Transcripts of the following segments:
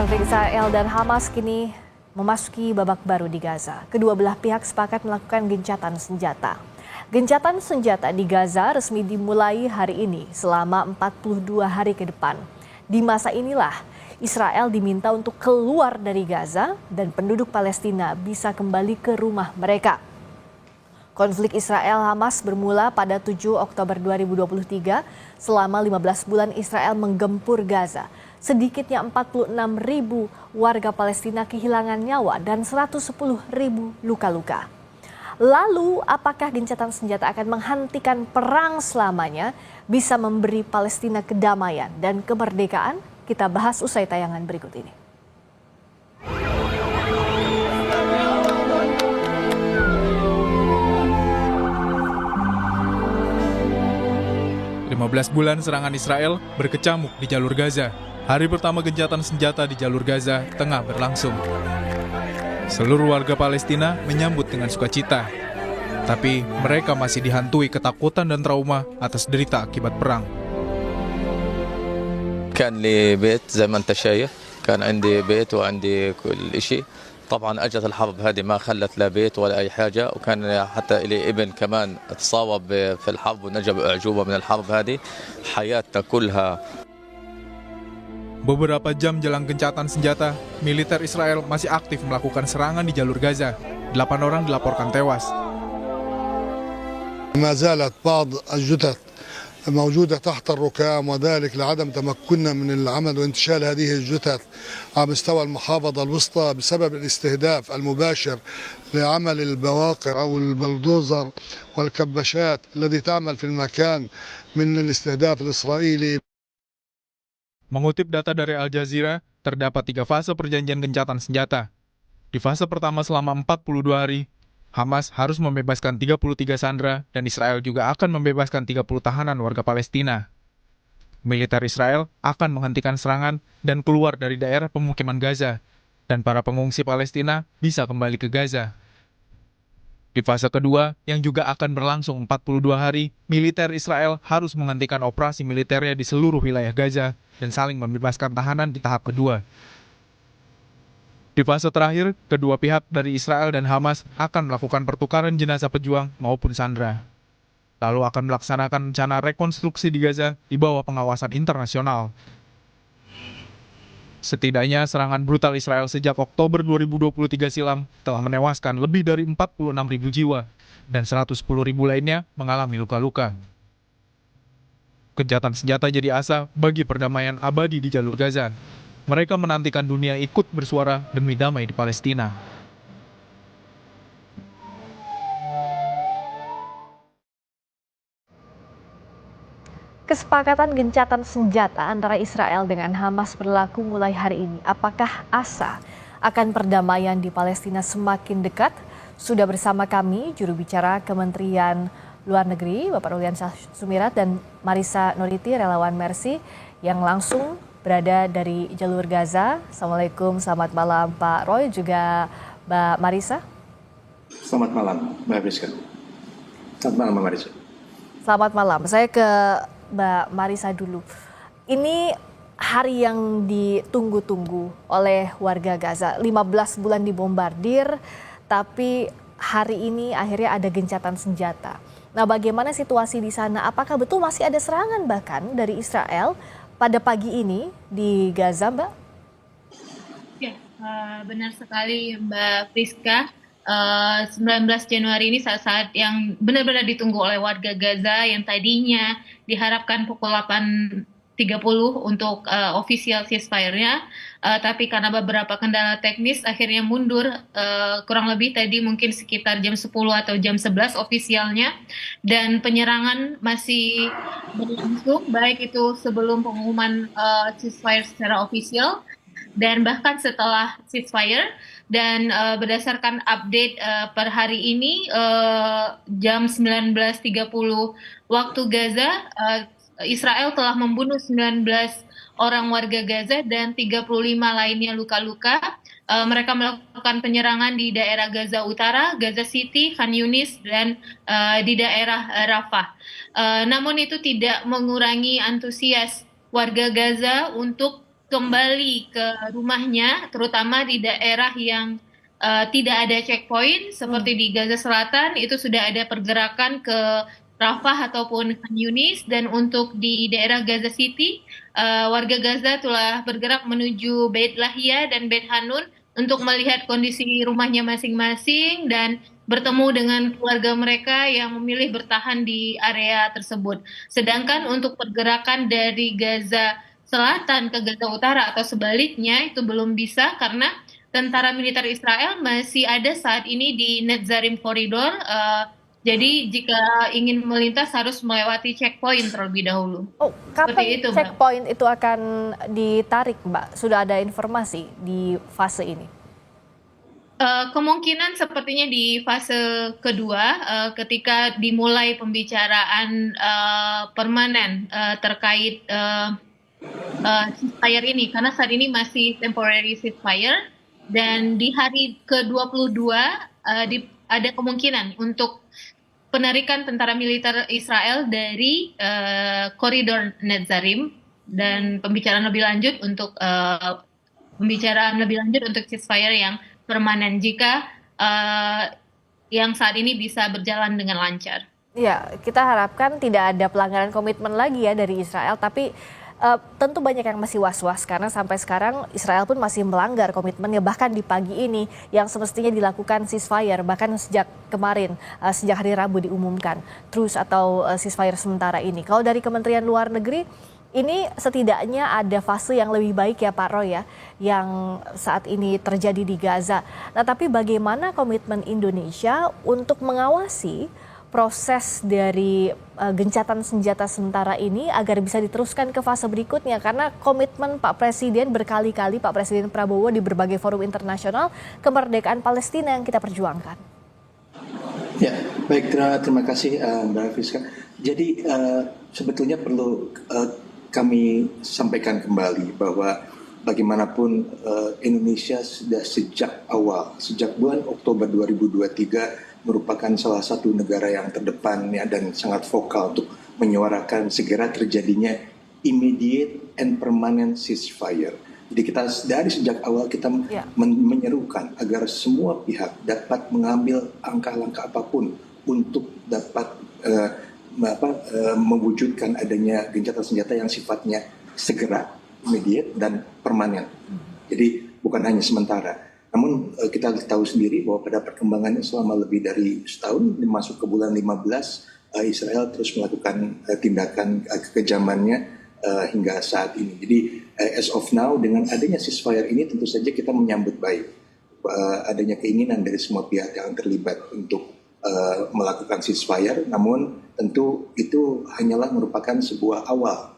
Konflik Israel dan Hamas kini memasuki babak baru di Gaza. Kedua belah pihak sepakat melakukan gencatan senjata. Gencatan senjata di Gaza resmi dimulai hari ini selama 42 hari ke depan. Di masa inilah Israel diminta untuk keluar dari Gaza dan penduduk Palestina bisa kembali ke rumah mereka. Konflik Israel-Hamas bermula pada 7 Oktober 2023. Selama 15 bulan Israel menggempur Gaza. Sedikitnya 46.000 warga Palestina kehilangan nyawa dan 110.000 luka-luka. Lalu, apakah gencatan senjata akan menghentikan perang selamanya, bisa memberi Palestina kedamaian dan kemerdekaan? Kita bahas usai tayangan berikut ini. Belas bulan serangan Israel berkecamuk di jalur Gaza. Hari pertama gencatan senjata di jalur Gaza tengah berlangsung. Seluruh warga Palestina menyambut dengan sukacita. Tapi mereka masih dihantui ketakutan dan trauma atas derita akibat perang. كان لي بيت زي ما انت شايف كان عندي بيت وعندي كل شيء طبعا اجت الحرب هذه ما خلت لا بيت ولا اي حاجه وكان حتى لي ابن كمان تصاوب في الحرب ونجا باعجوبه من الحرب هذه حياتنا كلها. Beberapa jam jelang gencatan senjata, militer Israel masih aktif melakukan serangan di jalur Gaza. 8 orang dilaporkan tewas. ما زالت بعض الجثث موجودة تحت الركام وذلك لعدم تمكننا من العمل وانتشال هذه الجثث على مستوى المحافظة الوسطى بسبب الاستهداف المباشر لعمل البواقر أو البلدوزر والكباشات التي تعمل في المكان من الاستهداف الإسرائيلي. Mengutip data dari Al Jazeera, terdapat 3 fase perjanjian gencatan senjata. Di fase pertama selama 42 hari, Hamas harus membebaskan 33 sandera dan Israel juga akan membebaskan 30 tahanan warga Palestina. Militer Israel akan menghentikan serangan dan keluar dari daerah pemukiman Gaza, dan para pengungsi Palestina bisa kembali ke Gaza. Di fase kedua, yang juga akan berlangsung 42 hari, militer Israel harus menghentikan operasi militernya di seluruh wilayah Gaza dan saling membebaskan tahanan di tahap kedua. Di fase terakhir, kedua pihak dari Israel dan Hamas akan melakukan pertukaran jenazah pejuang maupun sandera. Lalu akan melaksanakan rencana rekonstruksi di Gaza di bawah pengawasan internasional. Setidaknya serangan brutal Israel sejak Oktober 2023 silam telah menewaskan lebih dari 46.000 jiwa dan 110.000 lainnya mengalami luka-luka. Gencatan senjata jadi asa bagi perdamaian abadi di jalur Gaza. Mereka menantikan dunia ikut bersuara demi damai di Palestina. Kesepakatan gencatan senjata antara Israel dengan Hamas berlaku mulai hari ini. Apakah asa akan perdamaian di Palestina semakin dekat? Sudah bersama kami juru bicara Kementerian Luar Negeri, Bapak Rolian Sumirat dan Marisa Nuriti, relawan Mercy yang langsung berada dari jalur Gaza. Assalamualaikum, selamat malam Pak Roy, juga Mbak Marisa. Selamat malam Mbak Rizka. Selamat malam Mbak Marisa. Selamat malam, saya ke Mbak Marisa dulu. Ini hari yang ditunggu-tunggu oleh warga Gaza. 15 bulan dibombardir, tapi hari ini akhirnya ada gencatan senjata. Nah, bagaimana situasi di sana? Apakah betul masih ada serangan bahkan dari Israel pada pagi ini di Gaza, Mbak? Ya, benar sekali Mbak Friska. 19 Januari ini saat yang benar-benar ditunggu oleh warga Gaza yang tadinya diharapkan pukul 8.30 untuk official ceasefire-nya, tapi karena beberapa kendala teknis akhirnya mundur, kurang lebih tadi mungkin sekitar jam 10 atau jam 11 ofisialnya, dan penyerangan masih berlangsung baik itu sebelum pengumuman ceasefire secara official dan bahkan setelah ceasefire. Dan berdasarkan update per hari ini jam 19.30 waktu Gaza, Israel telah membunuh 19 orang warga Gaza dan 35 lainnya luka-luka. Mereka melakukan penyerangan di daerah Gaza Utara, Gaza City, Khan Yunis, dan di daerah Rafah. Namun itu tidak mengurangi antusias warga Gaza untuk kembali ke rumahnya, terutama di daerah yang tidak ada checkpoint seperti di Gaza Selatan. Itu sudah ada pergerakan ke Rafah ataupun Khan Yunis, dan untuk di daerah Gaza City, warga Gaza telah bergerak menuju Beit Lahia dan Beit Hanun untuk melihat kondisi rumahnya masing-masing dan bertemu dengan keluarga mereka yang memilih bertahan di area tersebut. Sedangkan untuk pergerakan dari Gaza Selatan ke Gaza Utara atau sebaliknya itu belum bisa karena tentara militer Israel masih ada saat ini di Netzarim Corridor. Jadi jika ingin melintas harus melewati checkpoint terlebih dahulu. Oh, Seperti kapan itu, Mbak. checkpoint itu akan ditarik, Mbak? Sudah ada informasi di fase ini? Kemungkinan sepertinya di fase kedua, ketika dimulai pembicaraan permanen terkait ceasefire ini, karena saat ini masih temporary ceasefire, dan di hari ke-22 ada kemungkinan untuk penarikan tentara militer Israel dari koridor Netzarim, dan pembicaraan lebih lanjut untuk ceasefire yang permanen jika yang saat ini bisa berjalan dengan lancar. Ya, kita harapkan tidak ada pelanggaran komitmen lagi ya dari Israel, tapi tentu banyak yang masih was-was karena sampai sekarang Israel pun masih melanggar komitmennya, bahkan di pagi ini yang semestinya dilakukan ceasefire, bahkan sejak kemarin, sejak hari Rabu diumumkan truce atau ceasefire sementara ini. Kalau dari Kementerian Luar Negeri, ini setidaknya ada fase yang lebih baik ya Pak Roy ya, yang saat ini terjadi di Gaza. Nah, tapi bagaimana komitmen Indonesia untuk mengawasi proses dari gencatan senjata sementara ini agar bisa diteruskan ke fase berikutnya? Karena komitmen Pak Presiden berkali-kali, Pak Presiden Prabowo di berbagai forum internasional, kemerdekaan Palestina yang kita perjuangkan. Ya, baik, terima kasih Mbak Friska. Jadi sebetulnya perlu kami sampaikan kembali bahwa bagaimanapun Indonesia sudah sejak awal, sejak bulan Oktober 2023 merupakan salah satu negara yang terdepan ya, dan sangat vokal untuk menyuarakan segera terjadinya immediate and permanent ceasefire. Jadi kita dari sejak awal kita menyerukan agar semua pihak dapat mengambil langkah-langkah apapun untuk dapat mewujudkan adanya gencatan senjata yang sifatnya segera, immediate, dan permanen. Jadi bukan hanya sementara. Namun kita tahu sendiri bahwa pada perkembangannya selama lebih dari setahun, masuk ke bulan 15, Israel terus melakukan tindakan kekejamannya hingga saat ini. Jadi as of now, dengan adanya ceasefire ini tentu saja kita menyambut baik adanya keinginan dari semua pihak yang terlibat untuk melakukan ceasefire, namun tentu itu hanyalah merupakan sebuah awal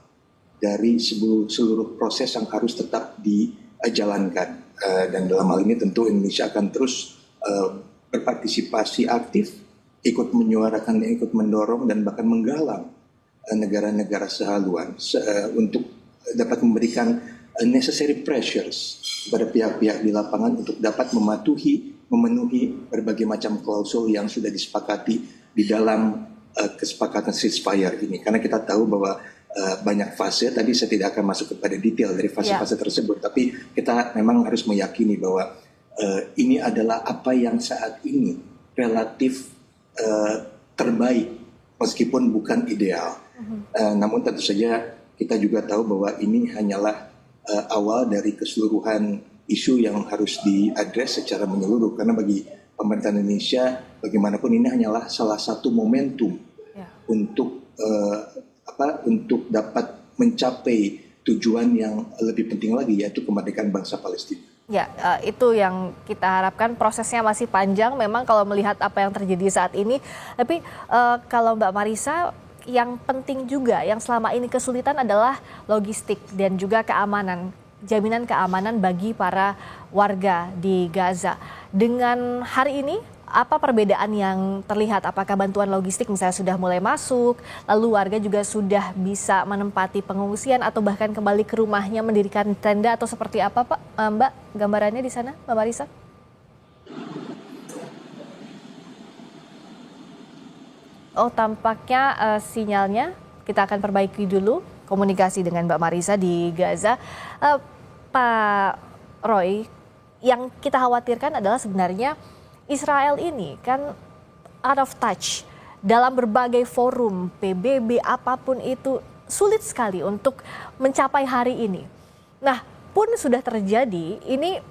dari seluruh proses yang harus tetap dijalankan, dan dalam hal ini tentu Indonesia akan terus berpartisipasi aktif, ikut menyuarakan, ikut mendorong dan bahkan menggalang negara-negara sehaluan untuk dapat memberikan necessary pressures kepada pihak-pihak di lapangan untuk dapat memenuhi berbagai macam klausul yang sudah disepakati di dalam kesepakatan ceasefire ini. Karena kita tahu bahwa banyak fase, tadi saya tidak akan masuk kepada detail dari fase-fase tersebut, tapi kita memang harus meyakini bahwa ini adalah apa yang saat ini relatif terbaik meskipun bukan ideal. Namun tentu saja kita juga tahu bahwa ini hanyalah awal dari keseluruhan isu yang harus diadres secara menyeluruh, karena bagi pemerintah Indonesia bagaimanapun ini hanyalah salah satu momentum untuk untuk dapat mencapai tujuan yang lebih penting lagi, yaitu kemerdekaan bangsa Palestina. Ya, itu yang kita harapkan. Prosesnya masih panjang memang kalau melihat apa yang terjadi saat ini. Tapi kalau Mbak Marisa, yang penting juga yang selama ini kesulitan adalah logistik dan juga keamanan, jaminan keamanan bagi para warga di Gaza. Dengan hari ini, apa perbedaan yang terlihat? Apakah bantuan logistik misalnya sudah mulai masuk, lalu warga juga sudah bisa menempati pengungsian atau bahkan kembali ke rumahnya mendirikan tenda, atau seperti apa Pak, Mbak, gambarannya di sana, Mbak Marisa? Oh, tampaknya sinyalnya kita akan perbaiki dulu komunikasi dengan Mbak Marisa di Gaza. Pak Roy, yang kita khawatirkan adalah sebenarnya Israel ini kan out of touch dalam berbagai forum, PBB apapun itu sulit sekali untuk mencapai hari ini. Nah, pun sudah terjadi, ini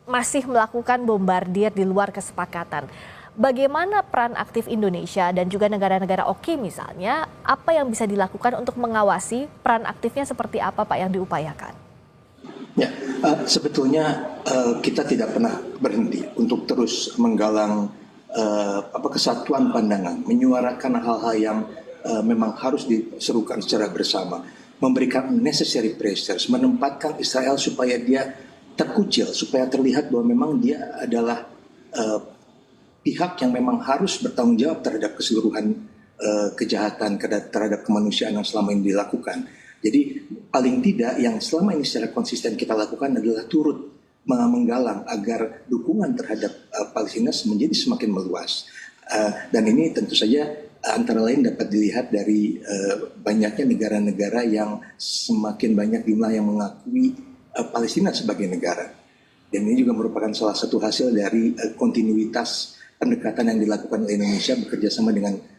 masih melakukan bombardir di luar kesepakatan. Bagaimana peran aktif Indonesia dan juga negara-negara OKI misalnya, apa yang bisa dilakukan untuk mengawasi peran aktifnya seperti apa Pak yang diupayakan? Ya, sebetulnya kita tidak pernah berhenti untuk terus menggalang kesatuan pandangan, menyuarakan hal-hal yang memang harus diserukan secara bersama, memberikan necessary pressures, menempatkan Israel supaya dia terkucil, supaya terlihat bahwa memang dia adalah pihak yang memang harus bertanggung jawab terhadap keseluruhan kejahatan terhadap kemanusiaan yang selama ini dilakukan. Jadi paling tidak yang selama ini secara konsisten kita lakukan adalah turut menggalang agar dukungan terhadap Palestina menjadi semakin meluas. Dan ini tentu saja antara lain dapat dilihat dari banyaknya negara-negara yang semakin banyak jumlah yang mengakui Palestina sebagai negara. Dan ini juga merupakan salah satu hasil dari kontinuitas pendekatan yang dilakukan oleh Indonesia bekerja sama dengan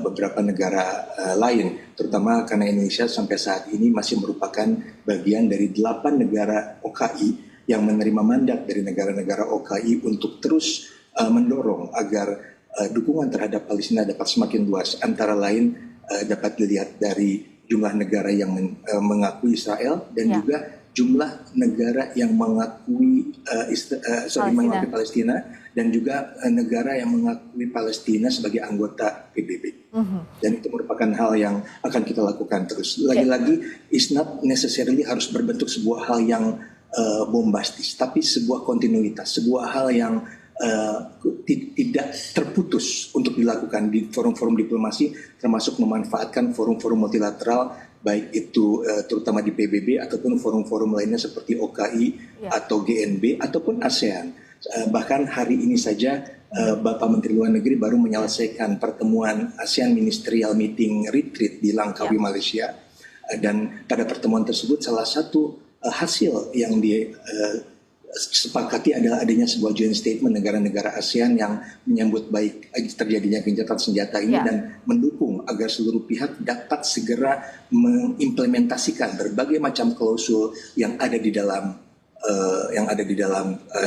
beberapa negara lain, terutama karena Indonesia sampai saat ini masih merupakan bagian dari 8 negara OKI yang menerima mandat dari negara-negara OKI untuk terus mendorong agar dukungan terhadap Palestina dapat semakin luas. Antara lain dapat dilihat dari jumlah negara yang mengakui Israel dan juga jumlah negara yang mengakui mengakui Palestina dan juga negara yang mengakui Palestina sebagai anggota PBB. Dan itu merupakan hal yang akan kita lakukan terus. Lagi-lagi, it's not necessarily harus berbentuk sebuah hal yang bombastis, tapi sebuah kontinuitas, sebuah hal yang tidak terputus untuk dilakukan di forum-forum diplomasi, termasuk memanfaatkan forum-forum multilateral, baik itu terutama di PBB ataupun forum-forum lainnya seperti OKI atau GNB ataupun ASEAN. Bahkan hari ini saja Bapak Menteri Luar Negeri baru menyelesaikan pertemuan ASEAN Ministerial Meeting Retreat di Langkawi, Malaysia. Dan pada pertemuan tersebut salah satu hasil yang disepakati adalah adanya sebuah joint statement negara-negara ASEAN yang menyambut baik terjadinya gencatan senjata ini dan mendukung agar seluruh pihak dapat segera mengimplementasikan berbagai macam klausul yang ada di dalam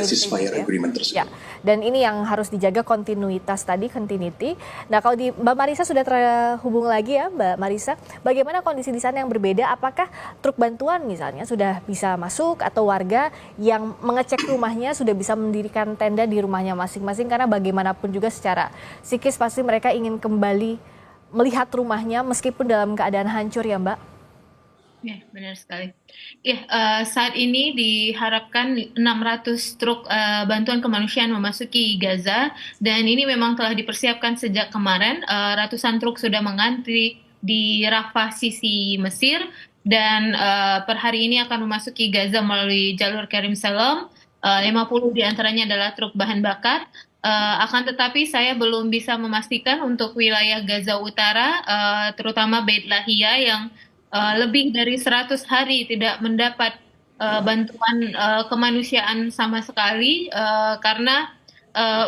ceasefire agreement tersebut. Ya, dan ini yang harus dijaga kontinuitas tadi, continuity. Nah, kalau di Mbak Marisa sudah terhubung lagi ya, Mbak Marisa, bagaimana kondisi di sana yang berbeda? Apakah truk bantuan misalnya sudah bisa masuk atau warga yang mengecek rumahnya sudah bisa mendirikan tenda di rumahnya masing-masing? Karena bagaimanapun juga secara psikis pasti mereka ingin kembali melihat rumahnya meskipun dalam keadaan hancur ya, Mbak? Ya, benar sekali. Ya, saat ini diharapkan 600 truk bantuan kemanusiaan memasuki Gaza, dan ini memang telah dipersiapkan sejak kemarin. Ratusan truk sudah mengantri di Rafah sisi Mesir, dan per hari ini akan memasuki Gaza melalui jalur Karim Salom. 50 diantaranya adalah truk bahan bakar. Akan tetapi saya belum bisa memastikan untuk wilayah Gaza Utara, terutama Beit Lahia yang lebih dari 100 hari tidak mendapat bantuan kemanusiaan sama sekali, karena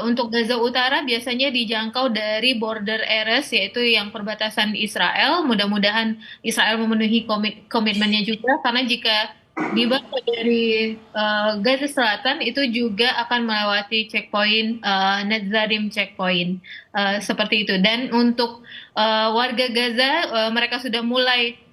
untuk Gaza Utara biasanya dijangkau dari border areas, yaitu yang perbatasan Israel. Mudah-mudahan Israel memenuhi komitmennya juga, karena jika dibawa dari Gaza Selatan itu juga akan melewati checkpoint Netzarim checkpoint, seperti itu. Dan untuk warga Gaza, mereka sudah mulai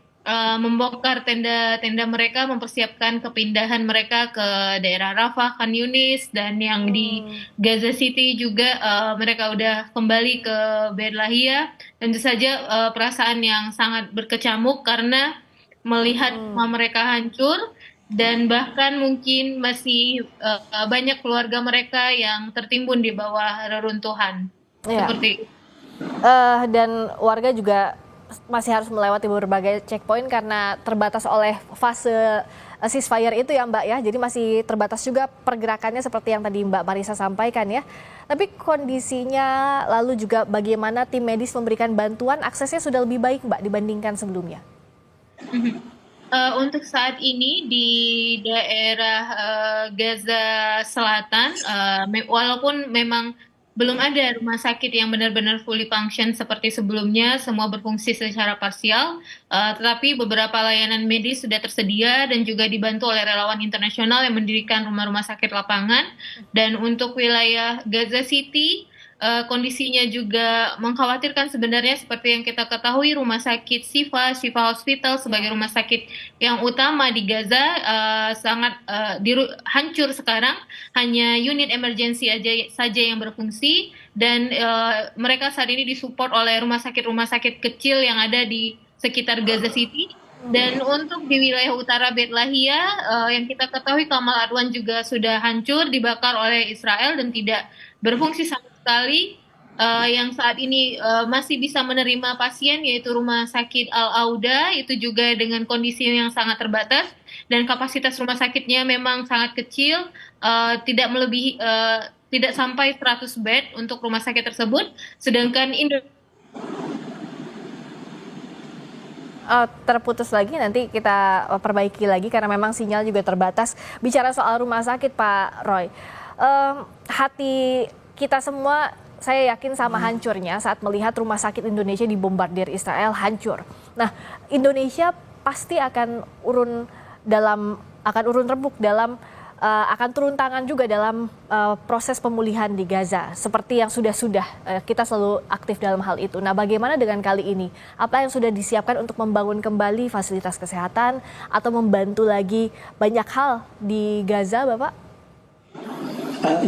membongkar tenda-tenda mereka, mempersiapkan kepindahan mereka ke daerah Rafah, Khan Yunis, dan yang di Gaza City juga mereka udah kembali ke Beit Lahia. Tentu saja perasaan yang sangat berkecamuk karena melihat rumah mereka hancur, dan bahkan mungkin masih banyak keluarga mereka yang tertimbun di bawah reruntuhan. Seperti dan warga juga masih harus melewati berbagai checkpoint karena terbatas oleh fase ceasefire itu ya Mbak ya. Jadi masih terbatas juga pergerakannya seperti yang tadi Mbak Marisa sampaikan ya. Tapi kondisinya lalu juga bagaimana tim medis memberikan bantuan, aksesnya sudah lebih baik Mbak dibandingkan sebelumnya? Untuk saat ini di daerah Gaza Selatan, walaupun memang belum ada rumah sakit yang benar-benar fully function seperti sebelumnya, semua berfungsi secara parsial, tetapi beberapa layanan medis sudah tersedia dan juga dibantu oleh relawan internasional yang mendirikan rumah-rumah sakit lapangan. Dan untuk wilayah Gaza City, kondisinya juga mengkhawatirkan sebenarnya seperti yang kita ketahui rumah sakit Shifa Hospital sebagai rumah sakit yang utama di Gaza sangat hancur sekarang, hanya unit emergency saja yang berfungsi dan mereka saat ini disupport oleh rumah sakit kecil yang ada di sekitar Gaza City. Dan untuk di wilayah utara Bet Lahia, yang kita ketahui Kamal Adwan juga sudah hancur, dibakar oleh Israel dan tidak berfungsi sama sekali. Yang saat ini masih bisa menerima pasien yaitu Rumah Sakit Al-Auda, itu juga dengan kondisi yang sangat terbatas dan kapasitas rumah sakitnya memang sangat kecil, tidak melebihi tidak sampai 100 bed untuk rumah sakit tersebut. Sedangkan terputus lagi, nanti kita perbaiki lagi karena memang sinyal juga terbatas. Bicara soal rumah sakit, Pak Roy, hati kita semua saya yakin sama hancurnya saat melihat rumah sakit Indonesia dibombardir Israel hancur. Nah, Indonesia pasti akan urun rembuk dalam akan turun tangan juga dalam proses pemulihan di Gaza. Seperti yang sudah kita selalu aktif dalam hal itu. Nah, bagaimana dengan kali ini? Apa yang sudah disiapkan untuk membangun kembali fasilitas kesehatan atau membantu lagi banyak hal di Gaza, Bapak?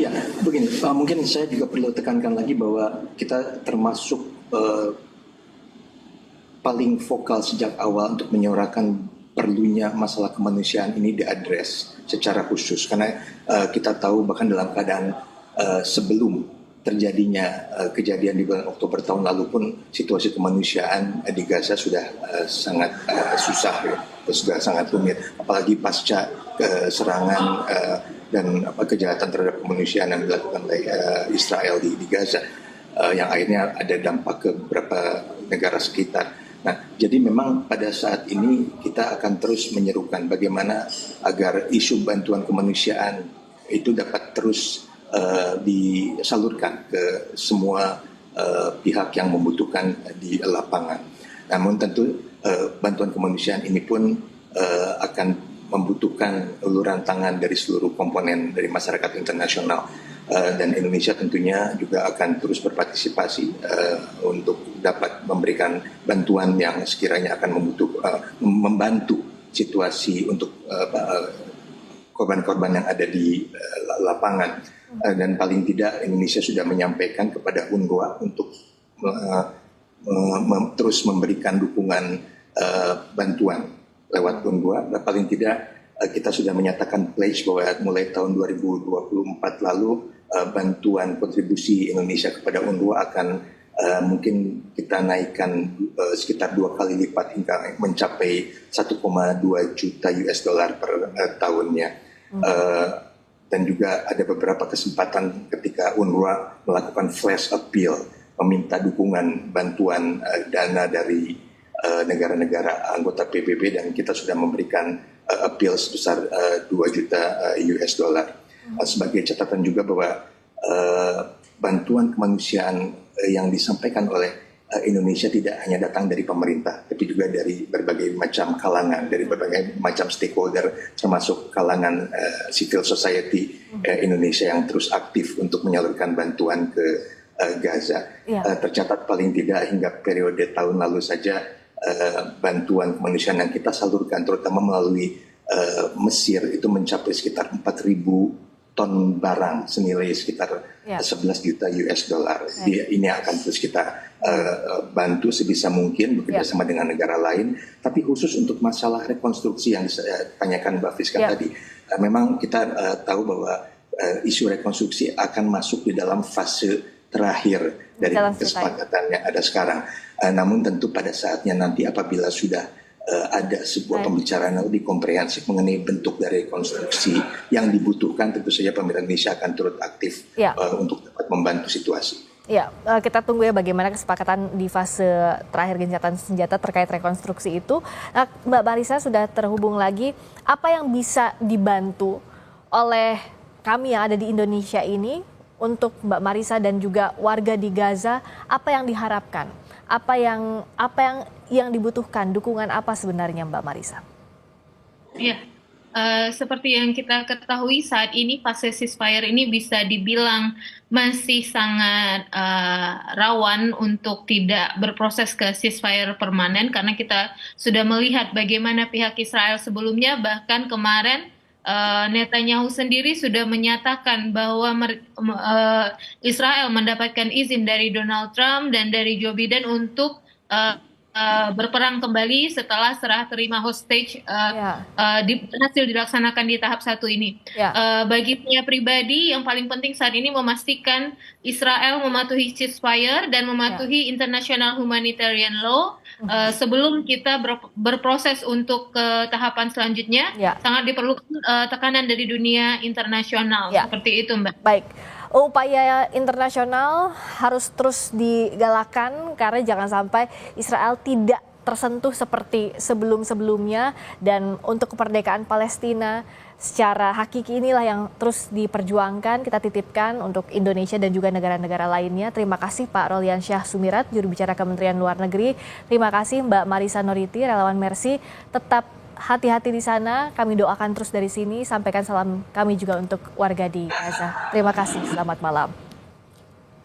Ya, begini. Mungkin saya juga perlu tekankan lagi bahwa kita termasuk paling vokal sejak awal untuk menyuarakan perlunya masalah kemanusiaan ini diadres secara khusus, karena kita tahu bahkan dalam keadaan sebelum terjadinya kejadian di bulan Oktober tahun lalu pun situasi kemanusiaan di Gaza sudah sangat susah, sudah sangat rumit, apalagi pasca serangan dan kejahatan terhadap kemanusiaan yang dilakukan oleh Israel di Gaza, yang akhirnya ada dampak ke beberapa negara sekitar. Nah, jadi memang pada saat ini kita akan terus menyerukan bagaimana agar isu bantuan kemanusiaan itu dapat terus disalurkan ke semua pihak yang membutuhkan di lapangan. Namun tentu bantuan kemanusiaan ini pun akan membutuhkan uluran tangan dari seluruh komponen dari masyarakat internasional. Dan Indonesia tentunya juga akan terus berpartisipasi untuk dapat memberikan bantuan yang sekiranya akan membantu situasi untuk korban-korban yang ada di lapangan. Dan paling tidak Indonesia sudah menyampaikan kepada UNRWA untuk terus memberikan dukungan bantuan lewat UNRWA. Dan paling tidak kita sudah menyatakan pledge bahwa mulai tahun 2024 lalu bantuan kontribusi Indonesia kepada UNRWA akan mungkin kita naikkan sekitar 2 kali lipat hingga mencapai 1,2 juta US dollar per tahunnya. Dan juga ada beberapa kesempatan ketika UNRWA melakukan flash appeal meminta dukungan bantuan dana dari negara-negara anggota PBB, dan kita sudah memberikan appeal sebesar 2 juta US dollar. Sebagai catatan juga bahwa bantuan kemanusiaan yang disampaikan oleh Indonesia tidak hanya datang dari pemerintah, tapi juga dari berbagai macam kalangan, dari berbagai macam stakeholder, termasuk kalangan civil society Indonesia yang terus aktif untuk menyalurkan bantuan ke Gaza. Tercatat paling tidak hingga periode tahun lalu saja bantuan kemanusiaan yang kita salurkan, terutama melalui Mesir, itu mencapai sekitar 4.000 ton barang senilai sekitar 11 juta US dollar. Ini akan terus kita bantu sebisa mungkin bekerjasama dengan negara lain. Tapi khusus untuk masalah rekonstruksi yang ditanyakan Mbak Friska tadi, memang kita tahu bahwa isu rekonstruksi akan masuk di dalam fase terakhir dari kesepakatan yang ada sekarang. Namun tentu pada saatnya nanti apabila sudah ada sebuah pembicaraan yang lebih komprehensif mengenai bentuk dari rekonstruksi yang dibutuhkan, tentu saja pemerintah Indonesia akan turut aktif untuk dapat membantu situasi. Ya, kita tunggu ya bagaimana kesepakatan di fase terakhir gencatan senjata terkait rekonstruksi itu. Nah, Mbak Marisa sudah terhubung lagi. Apa yang bisa dibantu oleh kami yang ada di Indonesia ini untuk Mbak Marisa dan juga warga di Gaza? Apa yang diharapkan? Apa yang dibutuhkan? Dukungan apa sebenarnya Mbak Marisa? Ya, seperti yang kita ketahui saat ini fase ceasefire ini bisa dibilang masih sangat rawan untuk tidak berproses ke ceasefire permanen karena kita sudah melihat bagaimana pihak Israel sebelumnya, bahkan kemarin Netanyahu sendiri sudah menyatakan bahwa Israel mendapatkan izin dari Donald Trump dan dari Joe Biden untuk berperang kembali setelah serah terima hostage hasil dilaksanakan di tahap 1 ini. Bagi saya pribadi, yang paling penting saat ini memastikan Israel mematuhi ceasefire dan mematuhi international humanitarian law sebelum kita berproses untuk ke tahapan selanjutnya. Sangat diperlukan tekanan dari dunia internasional. Seperti itu, Mbak. Baik. Upaya internasional harus terus digalakan karena jangan sampai Israel tidak tersentuh seperti sebelum-sebelumnya, dan untuk kemerdekaan Palestina secara hakiki inilah yang terus diperjuangkan, kita titipkan untuk Indonesia dan juga negara-negara lainnya. Terima kasih Pak Rolian Syah Sumirat, juru bicara Kementerian Luar Negeri. Terima kasih Mbak Marisa Noriti, relawan Mercy. Tetap hati-hati di sana, kami doakan terus dari sini. Sampaikan salam kami juga untuk warga di Gaza. Terima kasih, selamat malam.